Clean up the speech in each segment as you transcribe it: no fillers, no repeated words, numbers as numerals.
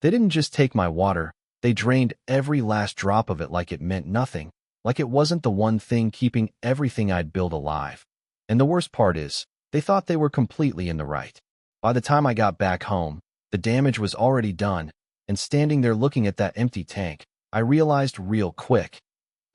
They didn't just take my water, they drained every last drop of it like it meant nothing, like it wasn't the one thing keeping everything I'd built alive. And the worst part is, they thought they were completely in the right. By the time I got back home, the damage was already done, and standing there looking at that empty tank, I realized real quick,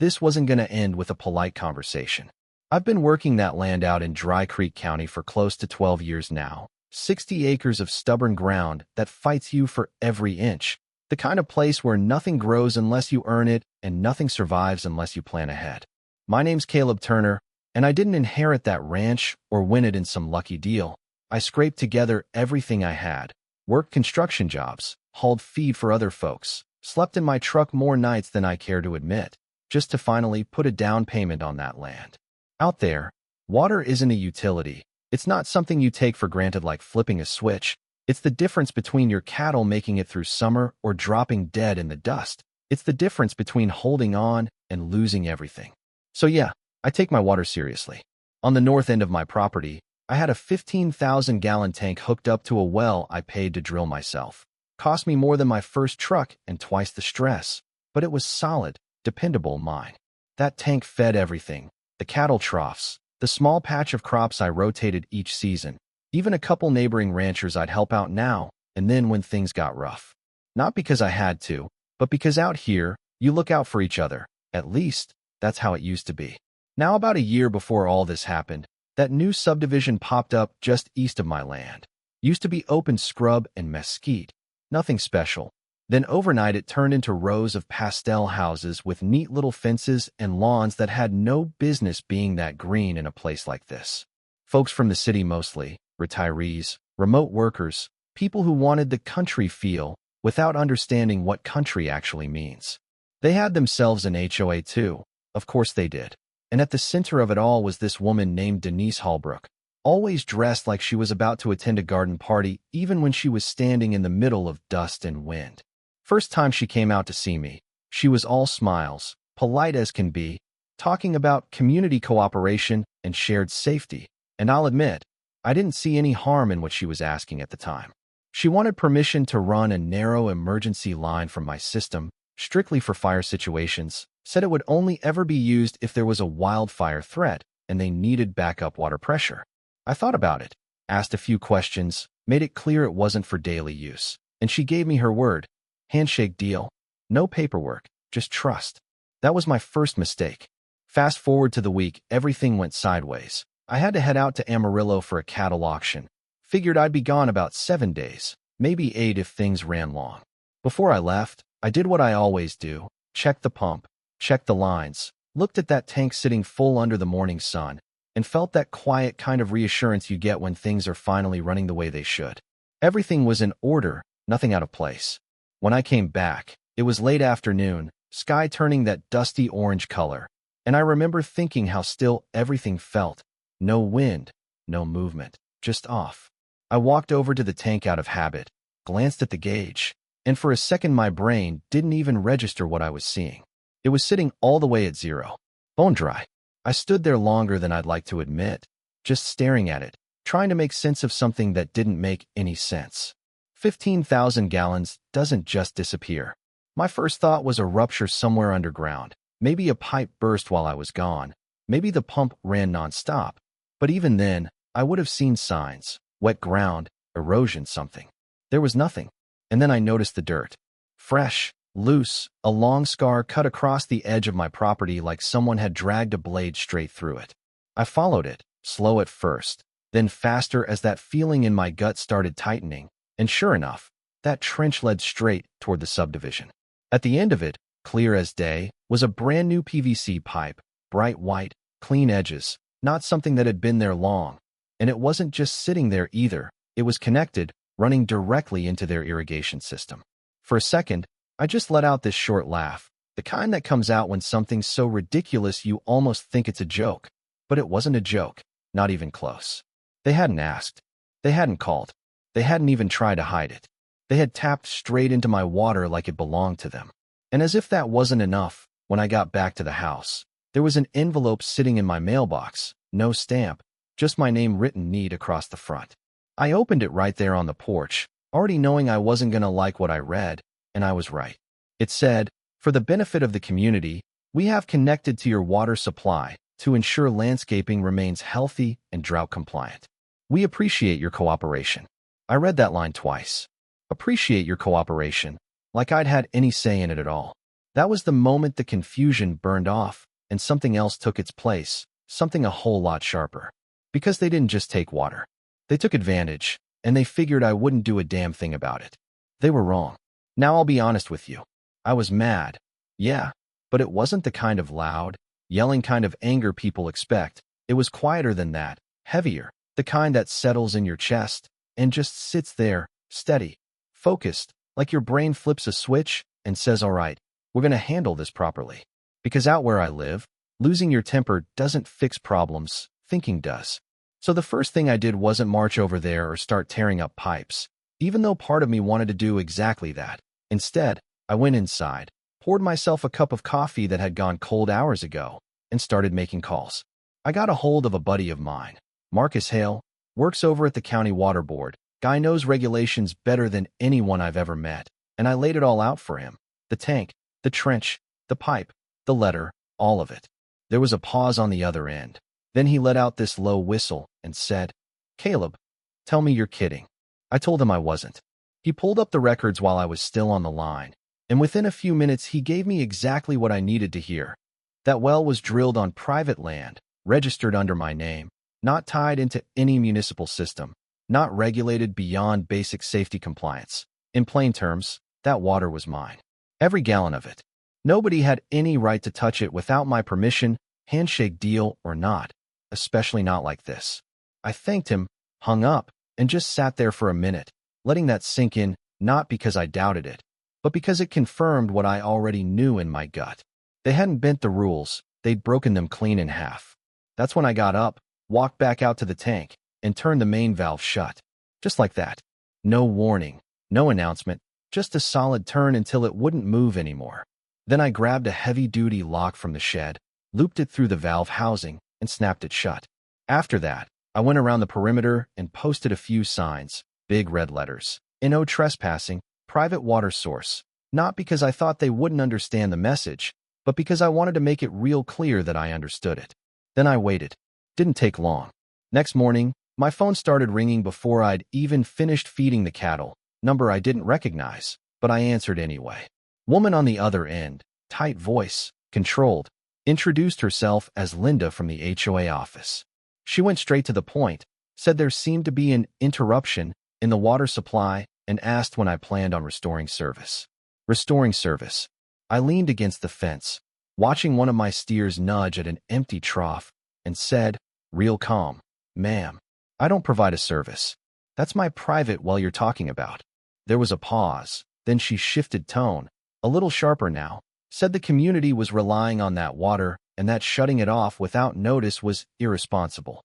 this wasn't going to end with a polite conversation. I've been working that land out in Dry Creek County for close to 12 years now. 60 acres of stubborn ground that fights you for every inch. The kind of place where nothing grows unless you earn it and nothing survives unless you plan ahead. My name's Caleb Turner, and I didn't inherit that ranch or win it in some lucky deal. I scraped together everything I had, worked construction jobs, hauled feed for other folks, slept in my truck more nights than I care to admit, just to finally put a down payment on that land. Out there, water isn't a utility. It's not something you take for granted like flipping a switch. It's the difference between your cattle making it through summer or dropping dead in the dust. It's the difference between holding on and losing everything. So yeah, I take my water seriously. On the north end of my property, I had a 15,000-gallon tank hooked up to a well I paid to drill myself. Cost me more than my first truck and twice the stress, but it was solid, dependable mine. That tank fed everything, the cattle troughs, the small patch of crops I rotated each season, even a couple neighboring ranchers I'd help out now and then when things got rough. Not because I had to, but because out here, you look out for each other. At least, that's how it used to be. Now about a year before all this happened, that new subdivision popped up just east of my land. Used to be open scrub and mesquite. Nothing special. Then overnight it turned into rows of pastel houses with neat little fences and lawns that had no business being that green in a place like this. Folks from the city mostly, retirees, remote workers, people who wanted the country feel without understanding what country actually means. They had themselves an HOA too, of course they did. And at the center of it all was this woman named Denise Holbrook, always dressed like she was about to attend a garden party even when she was standing in the middle of dust and wind. First time she came out to see me, she was all smiles, polite as can be, talking about community cooperation and shared safety. And I'll admit, I didn't see any harm in what she was asking at the time. She wanted permission to run a narrow emergency line from my system, strictly for fire situations, said it would only ever be used if there was a wildfire threat and they needed backup water pressure. I thought about it, asked a few questions, made it clear it wasn't for daily use, and she gave me her word. Handshake deal. No paperwork, just trust. That was my first mistake. Fast forward to the week, everything went sideways. I had to head out to Amarillo for a cattle auction. Figured I'd be gone about 7 days, maybe 8 if things ran long. Before I left, I did what I always do. Checked the pump, checked the lines, looked at that tank sitting full under the morning sun, and felt that quiet kind of reassurance you get when things are finally running the way they should. Everything was in order, nothing out of place. When I came back, it was late afternoon, sky turning that dusty orange color, and I remember thinking how still everything felt. No wind, no movement, just off. I walked over to the tank out of habit, glanced at the gauge, and for a second my brain didn't even register what I was seeing. It was sitting all the way at 0. Bone dry. I stood there longer than I'd like to admit, just staring at it, trying to make sense of something that didn't make any sense. 15,000 gallons doesn't just disappear. My first thought was a rupture somewhere underground. Maybe a pipe burst while I was gone. Maybe the pump ran nonstop. But even then, I would have seen signs. Wet ground, erosion, something. There was nothing. And then I noticed the dirt. Fresh, loose, a long scar cut across the edge of my property like someone had dragged a blade straight through it. I followed it, slow at first, then faster as that feeling in my gut started tightening. And sure enough, that trench led straight toward the subdivision. At the end of it, clear as day, was a brand new PVC pipe, bright white, clean edges, not something that had been there long. And it wasn't just sitting there either, it was connected, running directly into their irrigation system. For a second, I just let out this short laugh, the kind that comes out when something's so ridiculous you almost think it's a joke. But it wasn't a joke, not even close. They hadn't asked. They hadn't called. They hadn't even tried to hide it. They had tapped straight into my water like it belonged to them. And as if that wasn't enough, when I got back to the house, there was an envelope sitting in my mailbox, no stamp, just my name written neat across the front. I opened it right there on the porch, already knowing I wasn't gonna like what I read, and I was right. It said, "For the benefit of the community, we have connected to your water supply to ensure landscaping remains healthy and drought compliant. We appreciate your cooperation." I read that line twice. Appreciate your cooperation, like I'd had any say in it at all. That was the moment the confusion burned off and something else took its place, something a whole lot sharper. Because they didn't just take water. They took advantage, and they figured I wouldn't do a damn thing about it. They were wrong. Now I'll be honest with you. I was mad. Yeah, but it wasn't the kind of loud, yelling kind of anger people expect. It was quieter than that, heavier, the kind that settles in your chest and just sits there, steady, focused, like your brain flips a switch and says, "All right, we're gonna handle this properly." Because out where I live, losing your temper doesn't fix problems, thinking does. So the first thing I did wasn't march over there or start tearing up pipes, even though part of me wanted to do exactly that. Instead, I went inside, poured myself a cup of coffee that had gone cold hours ago, and started making calls. I got a hold of a buddy of mine, Marcus Hale, works over at the county water board. Guy knows regulations better than anyone I've ever met, and I laid it all out for him. The tank, the trench, the pipe, the letter, all of it. There was a pause on the other end. Then he let out this low whistle and said, "Caleb, tell me you're kidding." I told him I wasn't. He pulled up the records while I was still on the line, and within a few minutes he gave me exactly what I needed to hear. That well was drilled on private land, registered under my name, not tied into any municipal system, not regulated beyond basic safety compliance. In plain terms, that water was mine. Every gallon of it. Nobody had any right to touch it without my permission, handshake deal or not, especially not like this. I thanked him, hung up, and just sat there for a minute, letting that sink in, not because I doubted it, but because it confirmed what I already knew in my gut. They hadn't bent the rules, they'd broken them clean in half. That's when I got up, walked back out to the tank, and turned the main valve shut. Just like that. No warning, no announcement, just a solid turn until it wouldn't move anymore. Then I grabbed a heavy-duty lock from the shed, looped it through the valve housing, and snapped it shut. After that, I went around the perimeter and posted a few signs, big red letters. No trespassing, private water source. Not because I thought they wouldn't understand the message, but because I wanted to make it real clear that I understood it. Then I waited. Didn't take long. Next morning, my phone started ringing before I'd even finished feeding the cattle, number I didn't recognize, but I answered anyway. Woman on the other end, tight voice, controlled, introduced herself as Linda from the HOA office. She went straight to the point, said there seemed to be an interruption in the water supply, and asked when I planned on restoring service. Restoring service. I leaned against the fence, watching one of my steers nudge at an empty trough, and said, real calm, "Ma'am, I don't provide a service. That's my private well you're talking about." There was a pause, then she shifted tone, a little sharper now, said the community was relying on that water and that shutting it off without notice was irresponsible.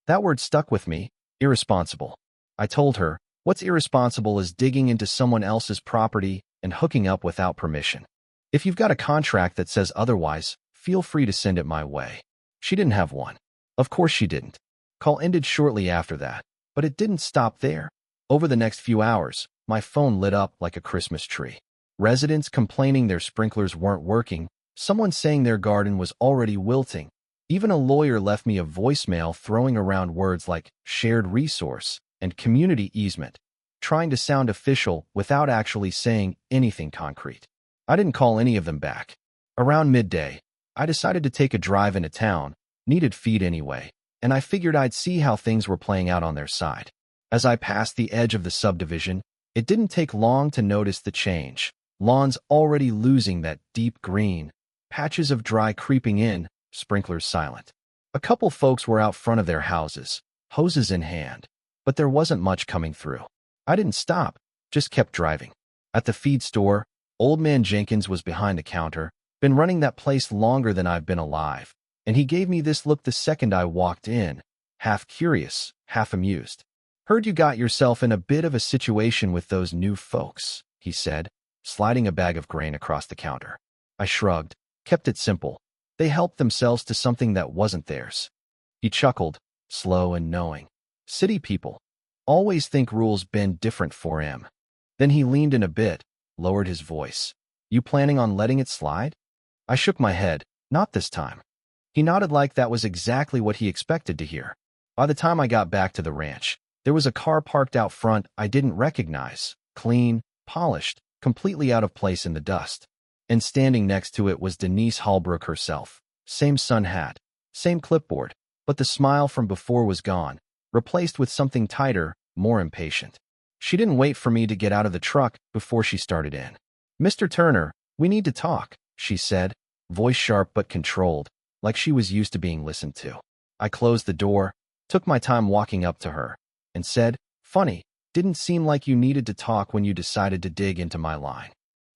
That word stuck with me, irresponsible. I told her, what's irresponsible is digging into someone else's property and hooking up without permission. If you've got a contract that says otherwise, feel free to send it my way. She didn't have one. Of course she didn't. Call ended shortly after that, but it didn't stop there. Over the next few hours, my phone lit up like a Christmas tree. Residents complaining their sprinklers weren't working, someone saying their garden was already wilting. Even a lawyer left me a voicemail throwing around words like shared resource and community easement, trying to sound official without actually saying anything concrete. I didn't call any of them back. Around midday, I decided to take a drive into town, needed feed anyway, and I figured I'd see how things were playing out on their side. As I passed the edge of the subdivision, it didn't take long to notice the change. Lawns already losing that deep green, patches of dry creeping in, sprinklers silent. A couple folks were out front of their houses, hoses in hand, but there wasn't much coming through. I didn't stop, just kept driving. At the feed store, Old Man Jenkins was behind the counter, been running that place longer than I've been alive, and he gave me this look the second I walked in, half curious, half amused. "Heard you got yourself in a bit of a situation with those new folks," he said, sliding a bag of grain across the counter. I shrugged, kept it simple. They helped themselves to something that wasn't theirs. He chuckled, slow and knowing. "City people. Always think rules bend different for him. Then he leaned in a bit, lowered his voice. You planning on letting it slide? I shook my head. Not this time. He nodded like that was exactly what he expected to hear. By the time I got back to the ranch, there was a car parked out front I didn't recognize, clean, polished, completely out of place in the dust. And standing next to it was Denise Hallbrook herself. Same sun hat, same clipboard, but the smile from before was gone, replaced with something tighter, more impatient. She didn't wait for me to get out of the truck before she started in. Mr. Turner, we need to talk, she said, voice sharp but controlled, like she was used to being listened to. I closed the door, took my time walking up to her, and said, funny, didn't seem like you needed to talk when you decided to dig into my line.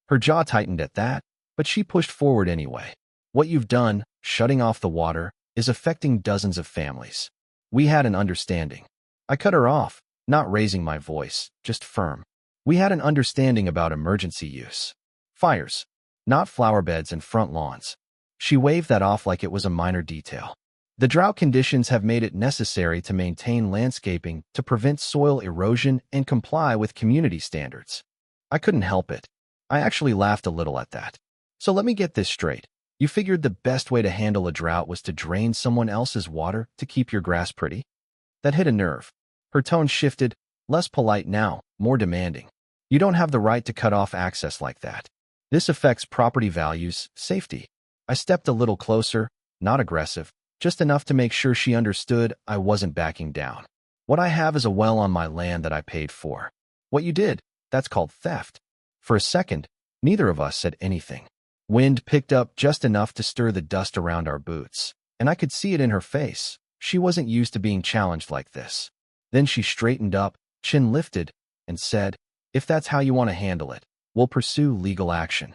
Her jaw tightened at that, but she pushed forward anyway. What you've done, shutting off the water, is affecting dozens of families. We had an understanding. I cut her off, not raising my voice, just firm. We had an understanding about emergency use. Fires, not flower beds and front lawns. She waved that off like it was a minor detail. The drought conditions have made it necessary to maintain landscaping to prevent soil erosion and comply with community standards. I couldn't help it. I actually laughed a little at that. So let me get this straight. You figured the best way to handle a drought was to drain someone else's water to keep your grass pretty? That hit a nerve. Her tone shifted, less polite now, more demanding. You don't have the right to cut off access like that. This affects property values, safety. I stepped a little closer, not aggressive, just enough to make sure she understood I wasn't backing down. What I have is a well on my land that I paid for. What you did, that's called theft. For a second, neither of us said anything. Wind picked up just enough to stir the dust around our boots, and I could see it in her face. She wasn't used to being challenged like this. Then she straightened up, chin lifted, and said, if that's how you want to handle it, we'll pursue legal action.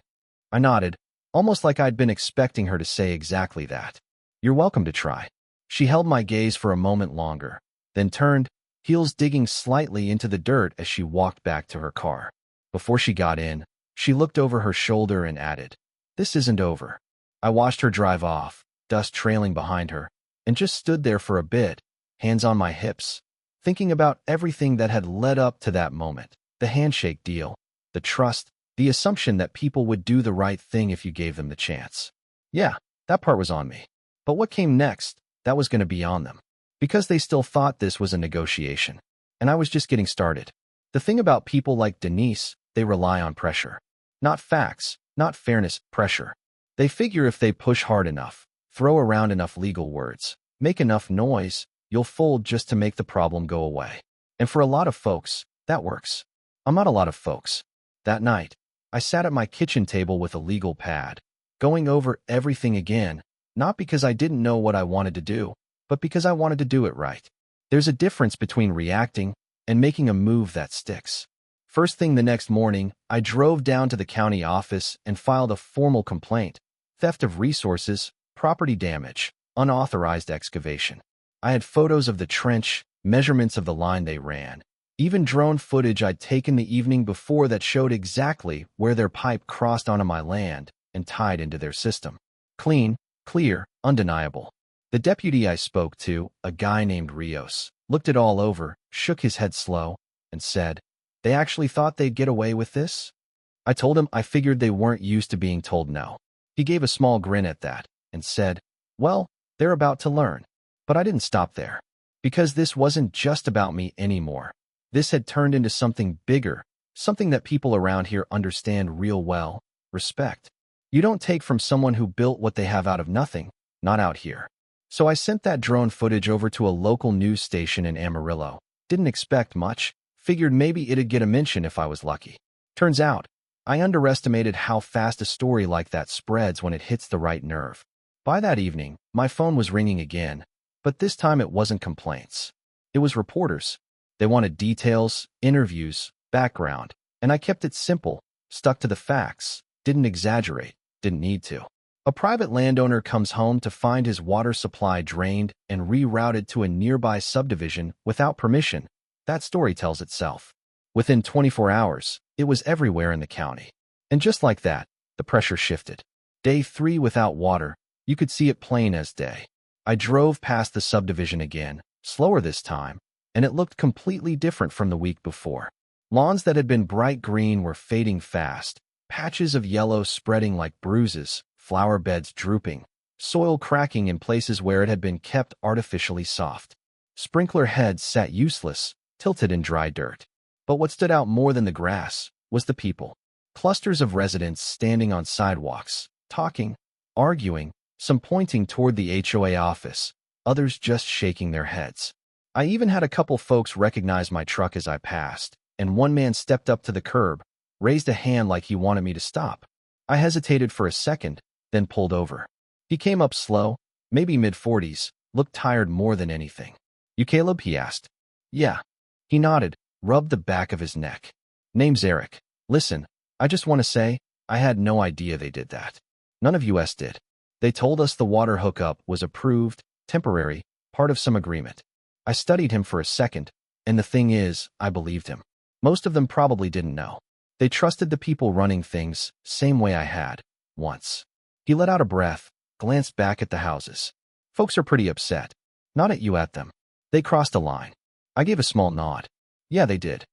I nodded, almost like I'd been expecting her to say exactly that. You're welcome to try. She held my gaze for a moment longer, then turned, heels digging slightly into the dirt as she walked back to her car. Before she got in, she looked over her shoulder and added, this isn't over. I watched her drive off, dust trailing behind her, and just stood there for a bit, hands on my hips, thinking about everything that had led up to that moment. The handshake deal, the trust, the assumption that people would do the right thing if you gave them the chance. Yeah, that part was on me. But what came next, that was going to be on them. Because they still thought this was a negotiation. And I was just getting started. The thing about people like Denise, they rely on pressure. Not facts, not fairness, pressure. They figure if they push hard enough, throw around enough legal words, make enough noise, you'll fold just to make the problem go away. And for a lot of folks, that works. I'm not a lot of folks. That night, I sat at my kitchen table with a legal pad, going over everything again, not because I didn't know what I wanted to do, but because I wanted to do it right. There's a difference between reacting and making a move that sticks. First thing the next morning, I drove down to the county office and filed a formal complaint. Theft of resources, property damage, unauthorized excavation. I had photos of the trench, measurements of the line they ran, even drone footage I'd taken the evening before that showed exactly where their pipe crossed onto my land and tied into their system. Clean, clear, undeniable. The deputy I spoke to, a guy named Rios, looked it all over, shook his head slow, and said, they actually thought they'd get away with this? I told him I figured they weren't used to being told no. He gave a small grin at that and said, well, they're about to learn. But I didn't stop there. Because this wasn't just about me anymore. This had turned into something bigger, something that people around here understand real well, respect. You don't take from someone who built what they have out of nothing, not out here. So I sent that drone footage over to a local news station in Amarillo. Didn't expect much. Figured maybe it'd get a mention if I was lucky. Turns out, I underestimated how fast a story like that spreads when it hits the right nerve. By that evening, my phone was ringing again, but this time it wasn't complaints. It was reporters. They wanted details, interviews, background, and I kept it simple, stuck to the facts, didn't exaggerate, didn't need to. A private landowner comes home to find his water supply drained and rerouted to a nearby subdivision without permission. That story tells itself. Within 24 hours, it was everywhere in the county. And just like that, the pressure shifted. Day 3 without water, you could see it plain as day. I drove past the subdivision again, slower this time, and it looked completely different from the week before. Lawns that had been bright green were fading fast, patches of yellow spreading like bruises, flower beds drooping, soil cracking in places where it had been kept artificially soft. Sprinkler heads sat useless, tilted in dry dirt. But what stood out more than the grass was the people. Clusters of residents standing on sidewalks, talking, arguing, some pointing toward the HOA office, others just shaking their heads. I even had a couple folks recognize my truck as I passed, and one man stepped up to the curb, raised a hand like he wanted me to stop. I hesitated for a second, then pulled over. He came up slow, maybe mid-40s, looked tired more than anything. "You Caleb?" he asked. "Yeah." He nodded, rubbed the back of his neck. "Name's Eric. Listen, I just want to say, I had no idea they did that. None of us did. They told us the water hookup was approved, temporary, part of some agreement." I studied him for a second, and the thing is, I believed him. Most of them probably didn't know. They trusted the people running things, same way I had, once. He let out a breath, glanced back at the houses. "Folks are pretty upset. Not at you, at them. They crossed a line." I gave a small nod. "Yeah, they did."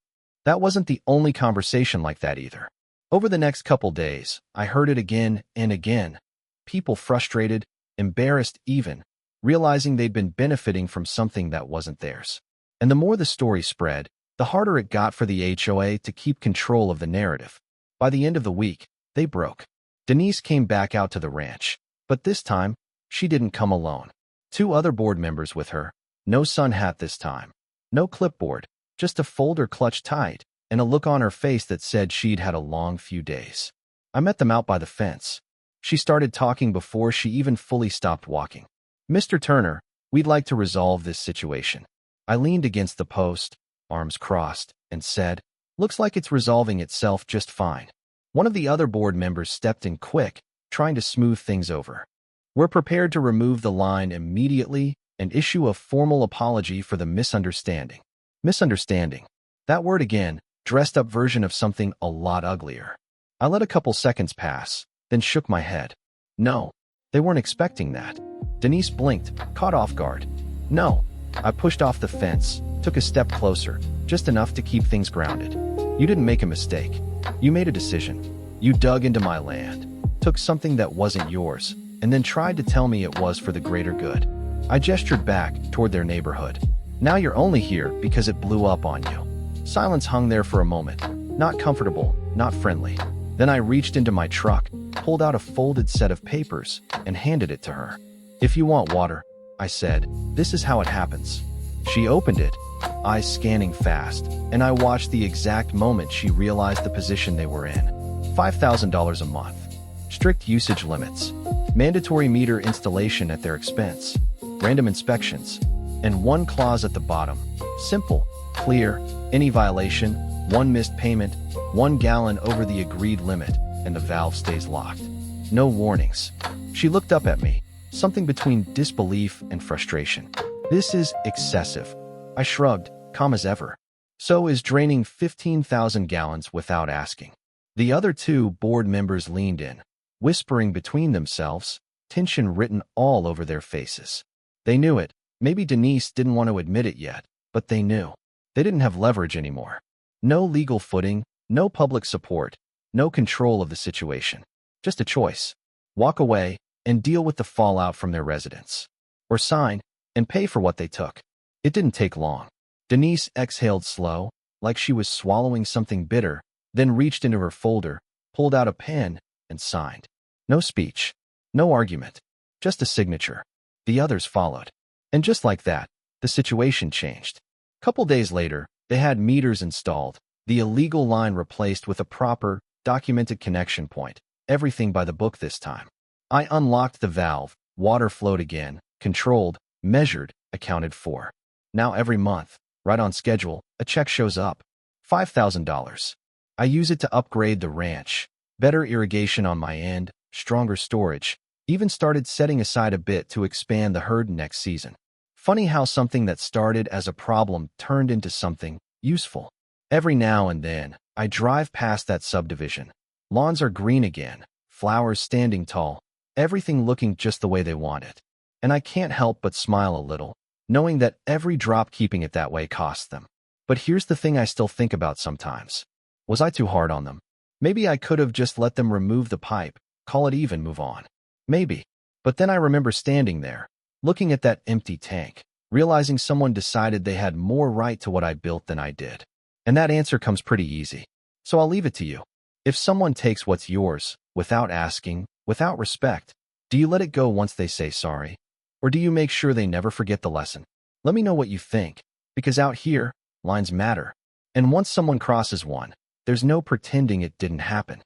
That wasn't the only conversation like that either. Over the next couple days, I heard it again and again. People frustrated, embarrassed even, realizing they'd been benefiting from something that wasn't theirs. And the more the story spread, the harder it got for the HOA to keep control of the narrative. By the end of the week, they broke. Denise came back out to the ranch, but this time, she didn't come alone. 2 other board members with her. No sun hat this time. No clipboard, just a folder clutched tight, and a look on her face that said she'd had a long few days. I met them out by the fence. She started talking before she even fully stopped walking. "Mr. Turner, we'd like to resolve this situation." I leaned against the post, arms crossed, and said, "Looks like it's resolving itself just fine." One of the other board members stepped in quick, trying to smooth things over. "We're prepared to remove the line immediately and issue a formal apology for the misunderstanding." Misunderstanding. That word again, dressed up version of something a lot uglier. I let a couple seconds pass, then shook my head. No, they weren't expecting that. Denise blinked, caught off guard. "No." I pushed off the fence, took a step closer, just enough to keep things grounded. "You didn't make a mistake. You made a decision. You dug into my land, took something that wasn't yours, and then tried to tell me it was for the greater good." I gestured back toward their neighborhood. "Now you're only here because it blew up on you." Silence hung there for a moment, not comfortable, not friendly. Then I reached into my truck, pulled out a folded set of papers, and handed it to her. "If you want water," I said, "this is how it happens." She opened it, eyes scanning fast, and I watched the exact moment she realized the position they were in. $5,000 a month. Strict usage limits. Mandatory meter installation at their expense. Random inspections. And one clause at the bottom. Simple, clear, any violation, 1 missed payment, 1 gallon over the agreed limit, and the valve stays locked. No warnings. She looked up at me, something between disbelief and frustration. "This is excessive." I shrugged, calm as ever. "So is draining 15,000 gallons without asking." The other 2 board members leaned in, whispering between themselves, tension written all over their faces. They knew it. Maybe Denise didn't want to admit it yet, but they knew. They didn't have leverage anymore. No legal footing, no public support, no control of the situation. Just a choice. Walk away and deal with the fallout from their residence. Or sign and pay for what they took. It didn't take long. Denise exhaled slow, like she was swallowing something bitter, then reached into her folder, pulled out a pen, and signed. No speech. No argument. Just a signature. The others followed. And just like that, the situation changed. Couple days later, they had meters installed, the illegal line replaced with a proper, documented connection point, everything by the book this time. I unlocked the valve, water flowed again, controlled, measured, accounted for. Now every month, right on schedule, a check shows up. $5,000. I use it to upgrade the ranch, better irrigation on my end, stronger storage, even started setting aside a bit to expand the herd next season. Funny how something that started as a problem turned into something useful. Every now and then, I drive past that subdivision. Lawns are green again, flowers standing tall, everything looking just the way they want it. And I can't help but smile a little. knowing that every drop keeping it that way cost them. But here's the thing I still think about sometimes. Was I too hard on them? Maybe I could have just let them remove the pipe, call it even, move on. Maybe. But then I remember standing there, looking at that empty tank, realizing someone decided they had more right to what I built than I did. And that answer comes pretty easy. So I'll leave it to you. If someone takes what's yours, without asking, without respect, do you let it go once they say sorry? Or do you make sure they never forget the lesson? Let me know what you think, because out here, lines matter. And once someone crosses one, there's no pretending it didn't happen.